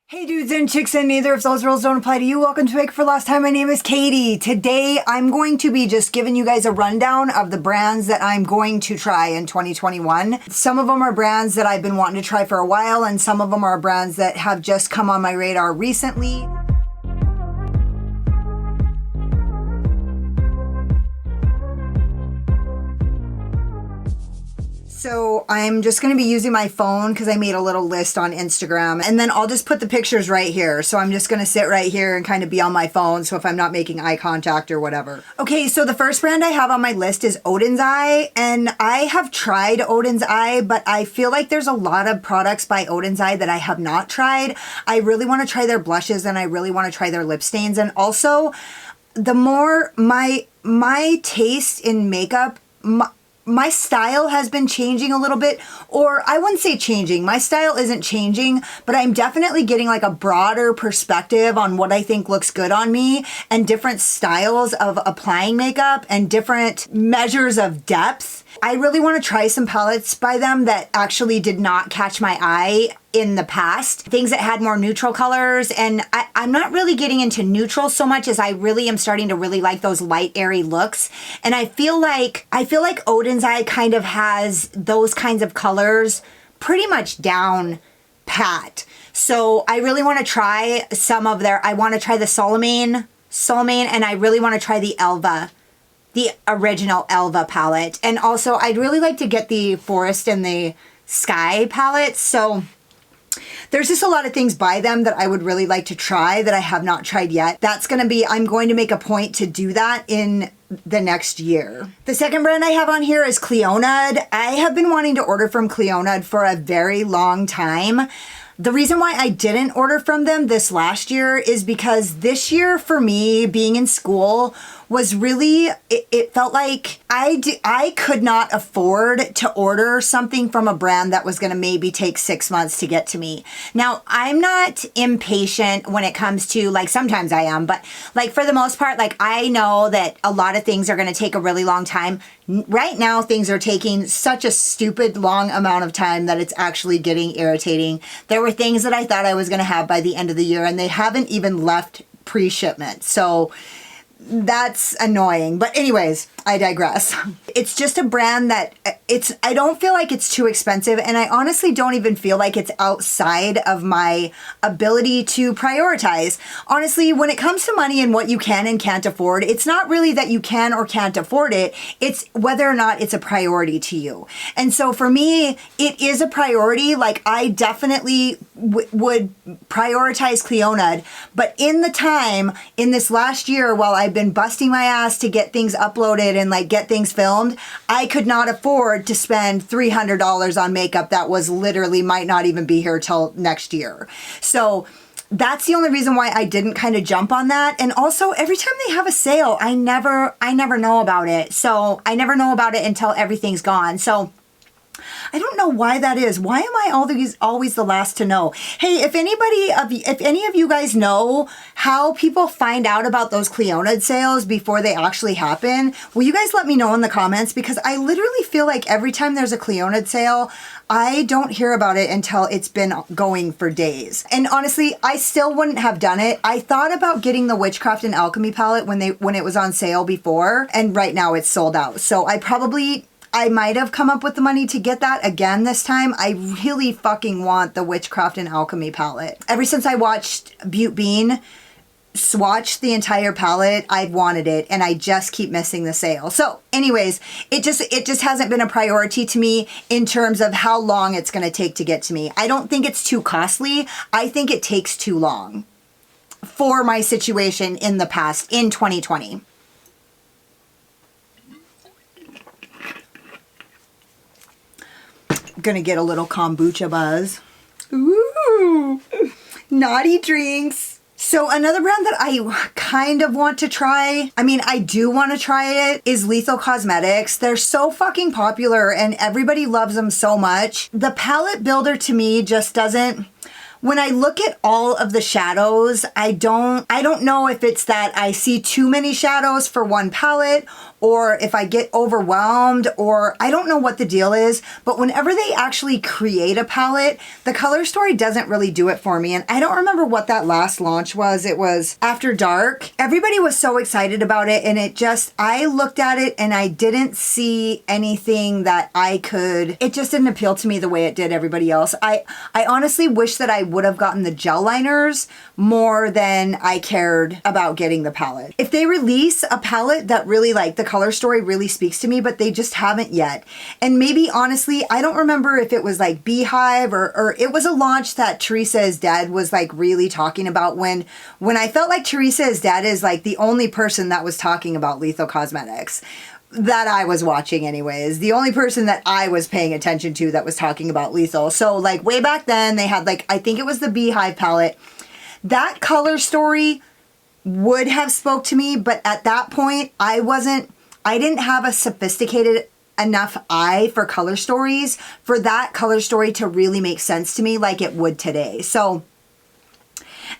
Hey dudes and chicks, and neither of those rules don't apply to you. Welcome to Make for Last Time. My name is Katie. Today I'm going to be just giving you guys a rundown of the brands that I'm going to try in 2021. Some of them are brands that I've been wanting to try for a while, and some of them are brands that have just come on my radar recently. So I'm just going to be using my phone because I made a little list on Instagram, and then I'll just put the pictures right here. So I'm just going to sit right here and kind of be on my phone, so if I'm not making eye contact or whatever. Okay, so the first brand I have on my list is Oden's Eye, and I have tried Oden's Eye, but I feel like there's a lot of products by Oden's Eye that I have not tried. I really want to try their blushes, and I really want to try their lip stains, and also the more my taste in makeup, my style has been changing a little bit, or I wouldn't say changing. My style isn't changing, but I'm definitely getting like a broader perspective on what I think looks good on me and different styles of applying makeup and different measures of depth. I really want to try some palettes by them that actually did not catch my eye in the past. Things that had more neutral colors, and I'm not really getting into neutral so much as I really am starting to really like those light, airy looks. And I feel like Oden's Eye kind of has those kinds of colors pretty much down pat. So I really want to try some of their, I want to try the Soleimane, and I really want to try the Elva. The original Elva palette. And also I'd really like to get the Forest and the Sky palette. So there's just a lot of things by them that I would really like to try that I have not tried yet. That's going to be, I'm going to make a point to do that in the next year. The second brand I have on here is Clionadh. I have been wanting to order from Clionadh for a very long time. The reason why I didn't order from them this last year is because this year for me, being in school, was really, it felt like I could not afford to order something from a brand that was going to maybe take 6 months to get to me. Now, I'm not impatient when it comes to, like, sometimes I am, but like for the most part, like I know that a lot of things are going to take a really long time. Right now, things are taking such a stupid long amount of time that it's actually getting irritating. There were things that I thought I was going to have by the end of the year, and they haven't even left pre-shipment. So that's annoying. But anyways, I digress. It's just a brand that I don't feel like it's too expensive, and I honestly don't even feel like it's outside of my ability to prioritize. Honestly, when it comes to money and what you can and can't afford, it's not really that you can or can't afford it, it's whether or not it's a priority to you. And so for me, it is a priority. Like I definitely would prioritize Clionadh, but in the time, in this last year, while I've been busting my ass to get things uploaded and like get things filmed, I could not afford to spend $300 on makeup that was literally might not even be here till next year. So that's the only reason why I didn't kind of jump on that. And also every time they have a sale, I never know about it. So I never know about it until everything's gone. So I don't know why that is. Why am I always the last to know? Hey, if any of you guys know how people find out about those Clionadh sales before they actually happen, will you guys let me know in the comments? Because I literally feel like every time there's a Clionadh sale, I don't hear about it until it's been going for days. And honestly, I still wouldn't have done it. I thought about getting the Witchcraft and Alchemy palette when it was on sale before, and right now it's sold out. So I might have come up with the money to get that again this time. I really fucking want the Witchcraft and Alchemy palette. Ever since I watched Butte Bean swatch the entire palette, I've wanted it, and I just keep missing the sale. So anyways, it just hasn't been a priority to me in terms of how long it's going to take to get to me. I don't think it's too costly. I think it takes too long for my situation in the past, in 2020. Gonna get a little kombucha buzz. Ooh, naughty drinks. So another brand that I kind of want to try, I mean, I do want to try it, is Rephr Cosmetics. They're so fucking popular and everybody loves them so much. The palette builder to me just doesn't, when I look at all of the shadows, I don't know if it's that I see too many shadows for one palette, or if I get overwhelmed, or I don't know what the deal is, but whenever they actually create a palette, the color story doesn't really do it for me. And I don't remember what that last launch was. It was After Dark. Everybody was so excited about it, and I looked at it and I didn't see anything that it just didn't appeal to me the way it did everybody else. I honestly wish that I would have gotten the gel liners more than I cared about getting the palette. If they release a palette that really, like, the color story really speaks to me, but they just haven't yet. And maybe, honestly, I don't remember if it was like Beehive or it was a launch that Teresa Is Dead was like really talking about, when I felt like Teresa Is Dead is like the only person that was talking about Lethal Cosmetics that I was watching anyways. The only person that I was paying attention to that was talking about Lethal. So like way back then they had, like, I think it was the Beehive palette. That color story would have spoke to me, but at that point I didn't have a sophisticated enough eye for color stories for that color story to really make sense to me like it would today. So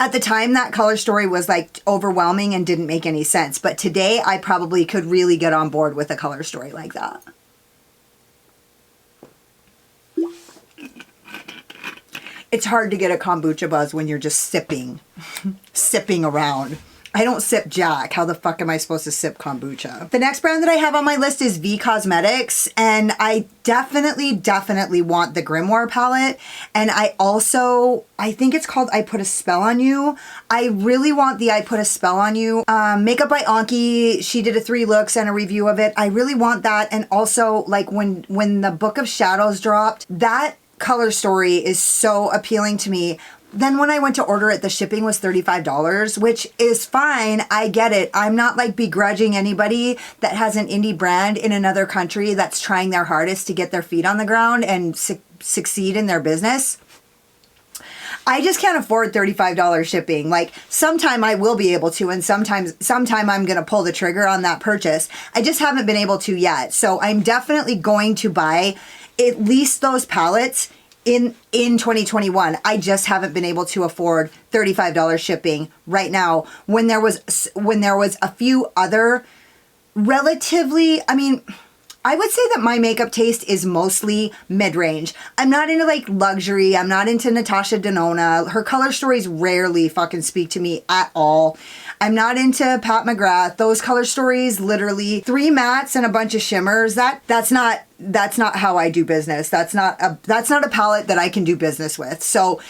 at the time, that color story was like overwhelming and didn't make any sense. But today, I probably could really get on board with a color story like that. It's hard to get a kombucha buzz when you're just sipping around. I don't sip Jack. How the fuck am I supposed to sip kombucha? The next brand that I have on my list is Rephr Cosmetics, and I definitely want the Grimoire palette. And I think it's called I Put a Spell on You. I really want the I Put a Spell on You. Makeup by Anki. She did a 3 looks and a review of it. I really want that. And also, like, when the Book of Shadows dropped, that color story is so appealing to me. Then when I went to order it, the shipping was $35, which is fine. I get it. I'm not like begrudging anybody that has an indie brand in another country that's trying their hardest to get their feet on the ground and succeed in their business. I just can't afford $35 shipping. Like, sometime I will be able to, and sometime I'm going to pull the trigger on that purchase. I just haven't been able to yet. So I'm definitely going to buy at least those palettes in 2021. I just haven't been able to afford $35 shipping right now when there was a few other relatively, I mean, I would say that my makeup taste is mostly mid-range. I'm not into like luxury. I'm not into Natasha Denona. Her color stories rarely fucking speak to me at all. I'm not into Pat McGrath. Those color stories, literally 3 mattes and a bunch of shimmers. That's not how I do business. That's not a palette that I can do business with. So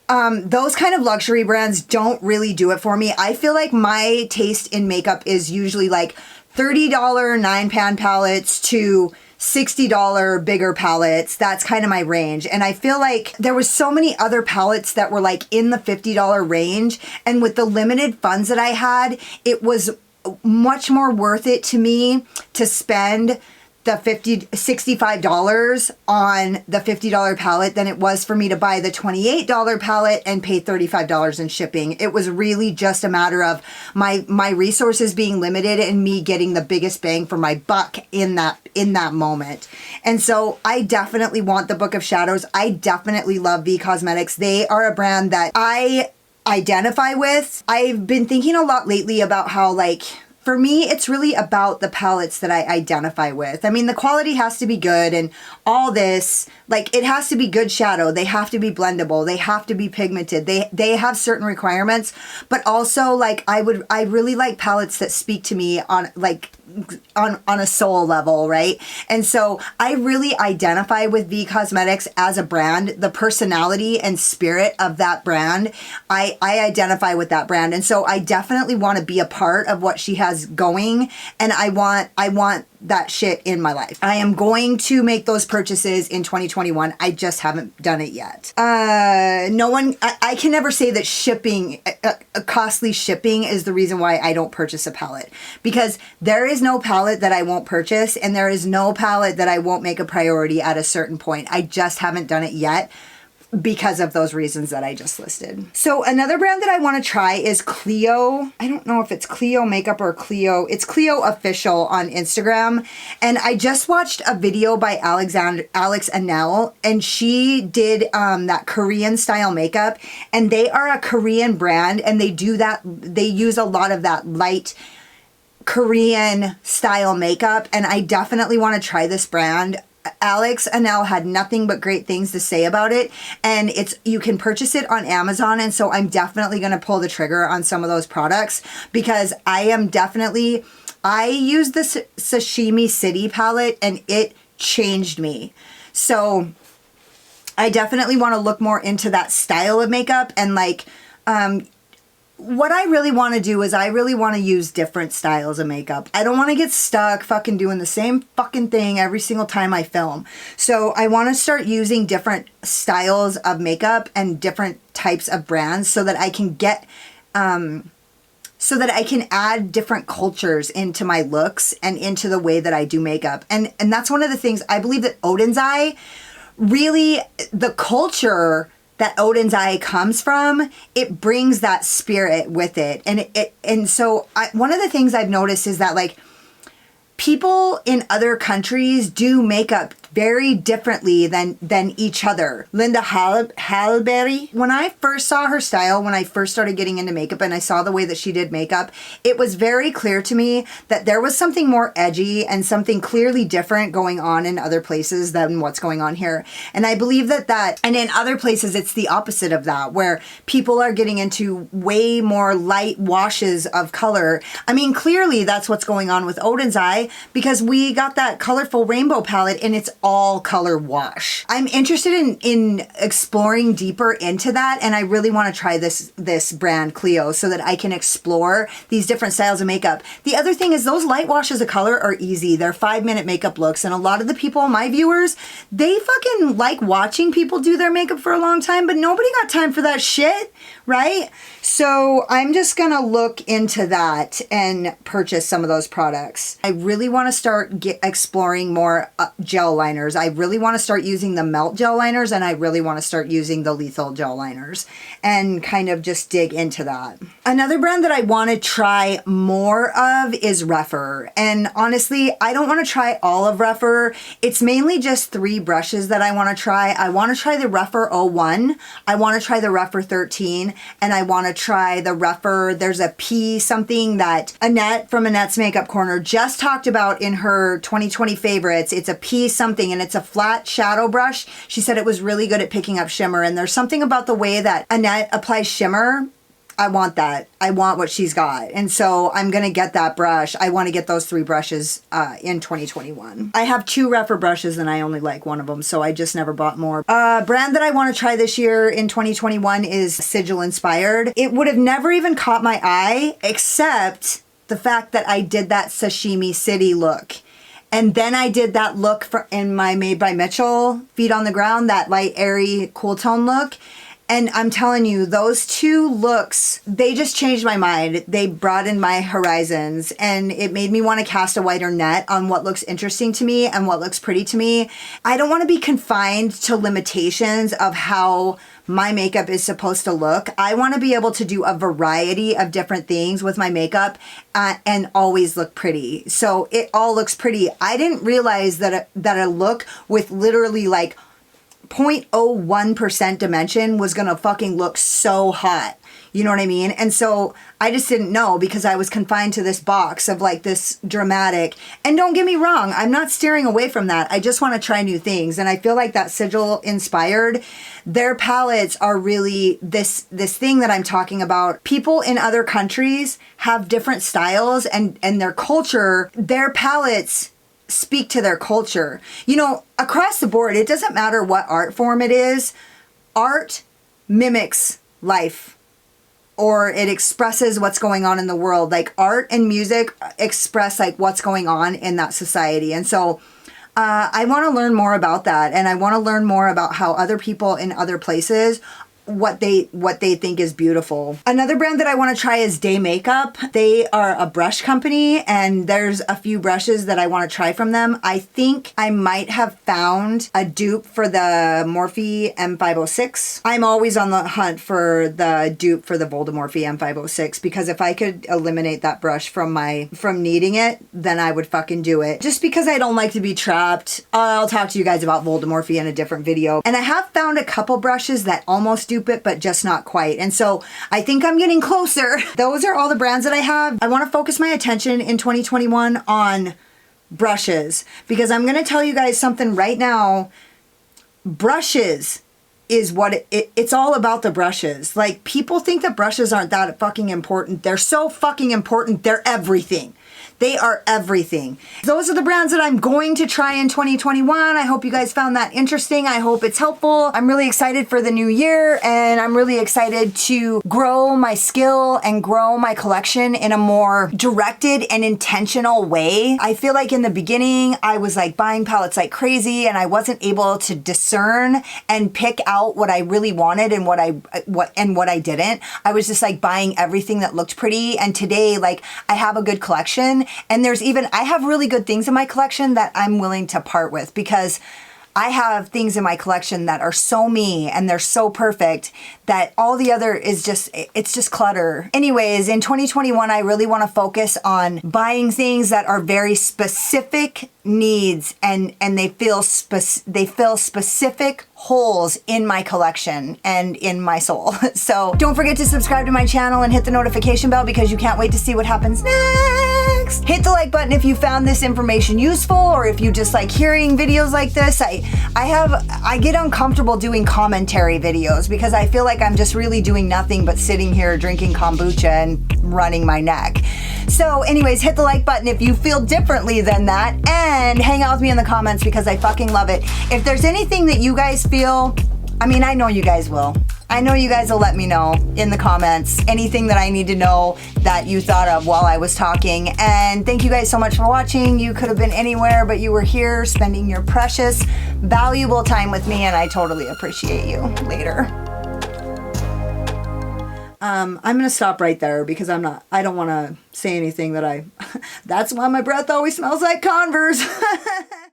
those kind of luxury brands don't really do it for me. I feel like my taste in makeup is usually like $30 9-pan palettes to $60 bigger palettes. That's kind of my range. And I feel like there was so many other palettes that were like in the $50 range. And with the limited funds that I had, it was much more worth it to me to spend the $65 on the $50 palette than it was for me to buy the $28 palette and pay $35 in shipping. It was really just a matter of my resources being limited and me getting the biggest bang for my buck in that moment. And so I definitely want the Book of Shadows. I definitely love Rephr Cosmetics. They are a brand that I identify with. I've been thinking a lot lately about how, like, for me, it's really about the palettes that I identify with. I mean, the quality has to be good and all this, like, it has to be good shadow. They have to be blendable. They have to be pigmented. They have certain requirements, but also, like, I really like palettes that speak to me on, like, on a soul level, right? And so I really identify with Rephr Cosmetics as a brand. The personality and spirit of that brand, I identify with that brand. And so I definitely want to be a part of what she has going, and I want that shit in my life. I am going to make those purchases in 2021. I just haven't done it yet. I can never say that shipping, costly shipping is the reason why I don't purchase a palette, because there is no palette that I won't purchase, and there is no palette that I won't make a priority at a certain point. I just haven't done it yet because of those reasons that I just listed. So another brand that I want to try is Clio. I don't know if it's Clio Makeup or Clio. It's Clio Official on Instagram. And I just watched a video by Alex Annette, and she did that Korean style makeup. And they are a Korean brand, and they do that. They use a lot of that light Korean style makeup, and I definitely want to try this brand. Alex Annette had nothing but great things to say about it, and you can purchase it on Amazon, and so I'm definitely going to pull the trigger on some of those products because I used the Sashimi City palette and it changed me. So I definitely want to look more into that style of makeup, and like what I really want to do is I really want to use different styles of makeup. I don't want to get stuck fucking doing the same fucking thing every single time I film. So I want to start using different styles of makeup and different types of brands so that I can get, so that I can add different cultures into my looks and into the way that I do makeup. And that's one of the things I believe that Oden's Eye, really the culture that Oden's Eye comes from, it brings that spirit with it. And so one of the things I've noticed is that like people in other countries do makeup very differently than each other. Linda Hallberry, when I first saw her style, when I first started getting into makeup and I saw the way that she did makeup, it was very clear to me that there was something more edgy and something clearly different going on in other places than what's going on here. And I believe that, and in other places it's the opposite of that, where people are getting into way more light washes of color. I mean, clearly that's what's going on with Oden's Eye, because we got that colorful rainbow palette and it's all color wash. I'm interested in exploring deeper into that, and I really want to try this brand Clio so that I can explore these different styles of makeup. The other thing is those light washes of color are easy. They're 5-minute makeup looks, and a lot of the people, my viewers, they fucking like watching people do their makeup for a long time, but nobody got time for that shit, right? So I'm just gonna look into that and purchase some of those products. I really want to start exploring more gel liners. I really want to start using the melt gel liners, and I really want to start using the lethal gel liners and kind of just dig into that. Another brand that I want to try more of is Rephr. And honestly, I don't want to try all of Rephr. It's mainly just 3 brushes that I want to try. I want to try the Rephr 01, I want to try the Rephr 13, and I want to try the Rephr, there's a P something that Annette from Annette's Makeup Corner just talked about in her 2020 favorites. It's a P something, and it's a flat shadow brush. She said it was really good at picking up shimmer, and there's something about the way that Annette applies shimmer. I want that. I want what she's got. And so I'm going to get that brush. I want to get those 3 brushes in 2021. I have 2 Rephr brushes and I only like one of them, so I just never bought more. Brand that I want to try this year in 2021 is Sigil inspired. It would have never even caught my eye except the fact that I did that Sashimi City look. And then I did that look in my Made by Mitchell, Feet on the Ground, that light, airy, cool tone look. And I'm telling you, those 2 looks, they just changed my mind. They broadened my horizons, and it made me want to cast a wider net on what looks interesting to me and what looks pretty to me. I don't want to be confined to limitations of how my makeup is supposed to look. I want to be able to do a variety of different things with my makeup and always look pretty. So it all looks pretty. I didn't realize that a look with literally like 0.01% dimension was gonna fucking look so hot. You know what I mean? And so I just didn't know because I was confined to this box of like this dramatic. And don't get me wrong, I'm not steering away from that. I just want to try new things. And I feel like that Sigil inspired, their palettes are really this thing that I'm talking about. People in other countries have different styles, and their culture, their palettes speak to their culture. You know, across the board, it doesn't matter what art form it is. Art mimics life, or it expresses what's going on in the world. Like art and music express like what's going on in that society. And so I want to learn more about that. And I want to learn more about how other people in other places, what they think is beautiful. Another brand that I want to try is Day Makeup. They are a brush company, and there's a few brushes that I want to try from them. I think I might have found a dupe for the Morphe M506. I'm always on the hunt for the dupe for the Voldemorphe M506, because if I could eliminate that brush from needing it, then I would fucking do it. Just because I don't like to be trapped. I'll talk to you guys about Voldemorphe in a different video. And I have found a couple brushes that almost do dupe it, but just not quite. And so I think I'm getting closer. Those are all the brands that I have. I want to focus my attention in 2021 on brushes, because I'm going to tell you guys something right now. Brushes is what it's all about. The brushes. Like, people think that brushes aren't that fucking important. They're so fucking important. They're everything. They are everything. Those are the brands that I'm going to try in 2021. I hope you guys found that interesting. I hope it's helpful. I'm really excited for the new year, and I'm really excited to grow my skill and grow my collection in a more directed and intentional way. I feel like in the beginning, I was like buying palettes like crazy, and I wasn't able to discern and pick out what I really wanted and what I didn't. I was just like buying everything that looked pretty. And today, like, I have a good collection. And I have really good things in my collection that I'm willing to part with, because I have things in my collection that are so me and they're so perfect that all the other is it's just clutter. Anyways, in 2021, I really want to focus on buying things that are very specific needs, and they fill specific holes in my collection and in my soul. So don't forget to subscribe to my channel and hit the notification bell, because you can't wait to see what happens next. Hit the like button if you found this information useful, or if you just like hearing videos like this. I get uncomfortable doing commentary videos, because I feel like I'm just really doing nothing but sitting here drinking kombucha and running my neck. So anyways, hit the like button if you feel differently than that, and hang out with me in the comments, because I fucking love it. If there's anything that you guys feel, I mean, I know you guys will. I know you guys will let me know in the comments anything that I need to know that you thought of while I was talking. And thank you guys so much for watching. You could have been anywhere, but you were here spending your precious, valuable time with me, and I totally appreciate you. Later. I'm going to stop right there, because I don't want to say anything that that's why my breath always smells like Converse.